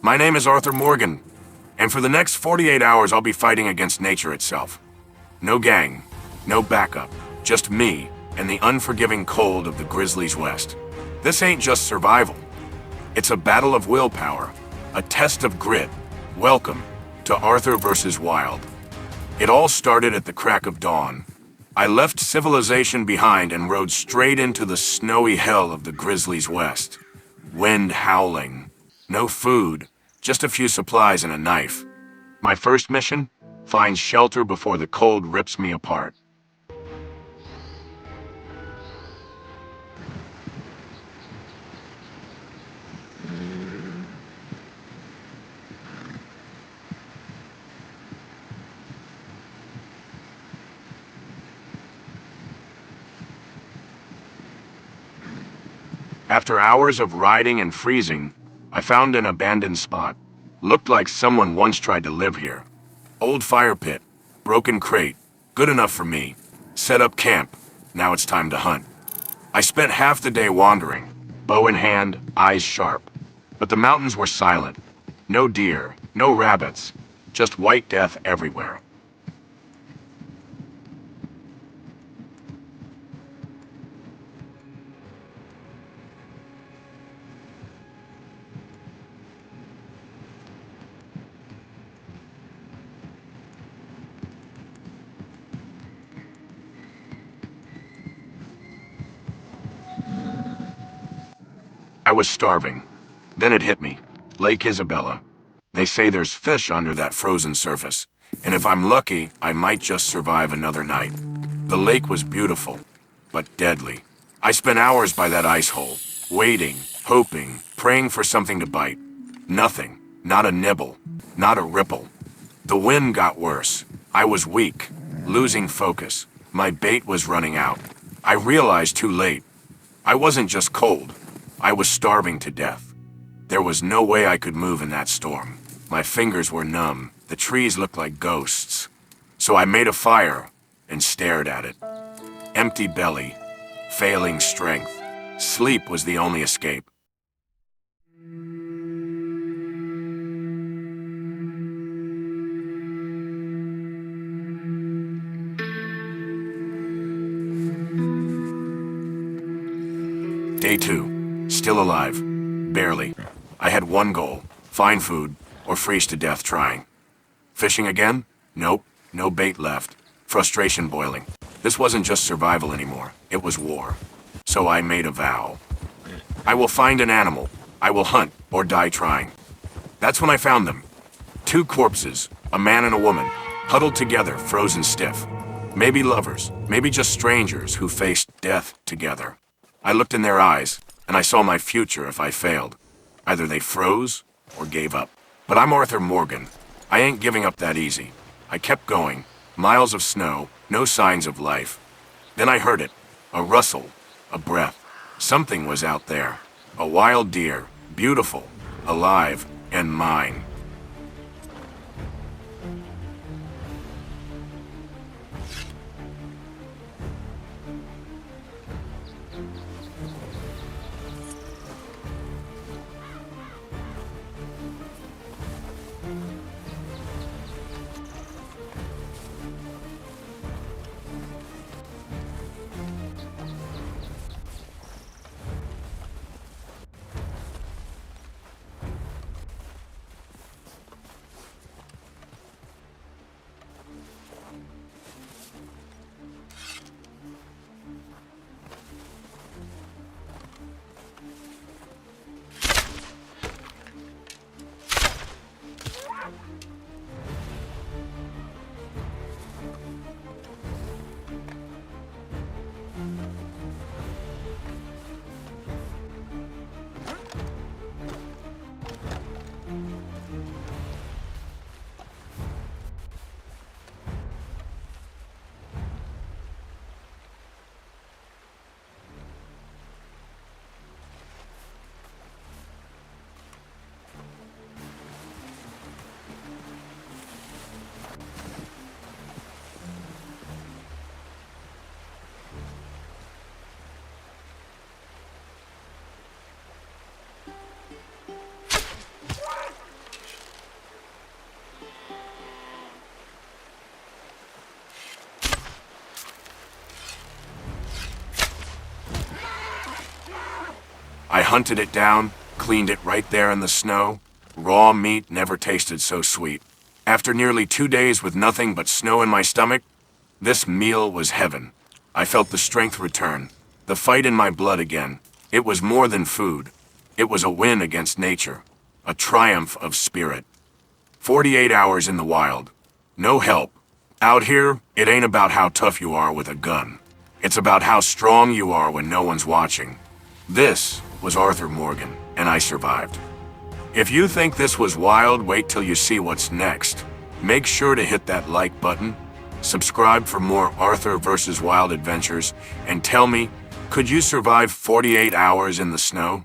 My name is Arthur Morgan, and for the next 48 hours I'll be fighting against nature itself. No gang, no backup, just me and the unforgiving cold of the Grizzlies West. This ain't just survival. It's a battle of willpower, a test of grit. Welcome to Arthur vs. Wild. It all started at the crack of dawn. I left civilization behind and rode straight into the snowy hell of the Grizzlies West. Wind howling. No food, just a few supplies and a knife. My first mission? Find shelter before the cold rips me apart. After hours of riding and freezing, I found an abandoned spot. Looked like someone once tried to live here. Old fire pit, broken crate, good enough for me. Set up camp, now it's time to hunt. I spent half the day wandering, bow in hand, eyes sharp. But the mountains were silent. No deer, no rabbits, just white death everywhere. I was starving. Then it hit me. Lake Isabella. They say there's fish under that frozen surface, and if I'm lucky, I might just survive another night. The lake was beautiful, but deadly. I spent hours by that ice hole, waiting, hoping, praying for something to bite. Nothing. Not a nibble. Not a ripple. The wind got worse. I was weak, losing focus. My bait was running out. I realized too late. I wasn't just cold. I was starving to death. There was no way I could move in that storm. My fingers were numb. The trees looked like ghosts. So I made a fire and stared at it. Empty belly, failing strength. Sleep was the only escape. Day 2. Still alive. Barely. I had one goal. Find food, or freeze to death trying. Fishing again? Nope. No bait left. Frustration boiling. This wasn't just survival anymore. It was war. So I made a vow. I will find an animal. I will hunt, or die trying. That's when I found them. 2 corpses, a man and a woman, huddled together, frozen stiff. Maybe lovers, maybe just strangers who faced death together. I looked in their eyes, and I saw my future if I failed. Either they froze or gave up. But I'm Arthur Morgan. I ain't giving up that easy. I kept going. Miles of snow, no signs of life. Then I heard it. A rustle, a breath. Something was out there. A wild deer, beautiful, alive, and mine. hunted it down, cleaned it right there in the snow. Raw meat never tasted so sweet. After nearly 2 days with nothing but snow in my stomach, this meal was heaven. I felt the strength return, the fight in my blood again. It was more than food. It was a win against nature, a triumph of spirit. 48 hours in the wild. No help. Out here, it ain't about how tough you are with a gun. It's about how strong you are when no one's watching. This was Arthur Morgan, and I survived. If you think this was wild, wait till you see what's next. Make sure to hit that like button, subscribe for more Arthur vs. Wild adventures, and tell me, could you survive 48 hours in the snow?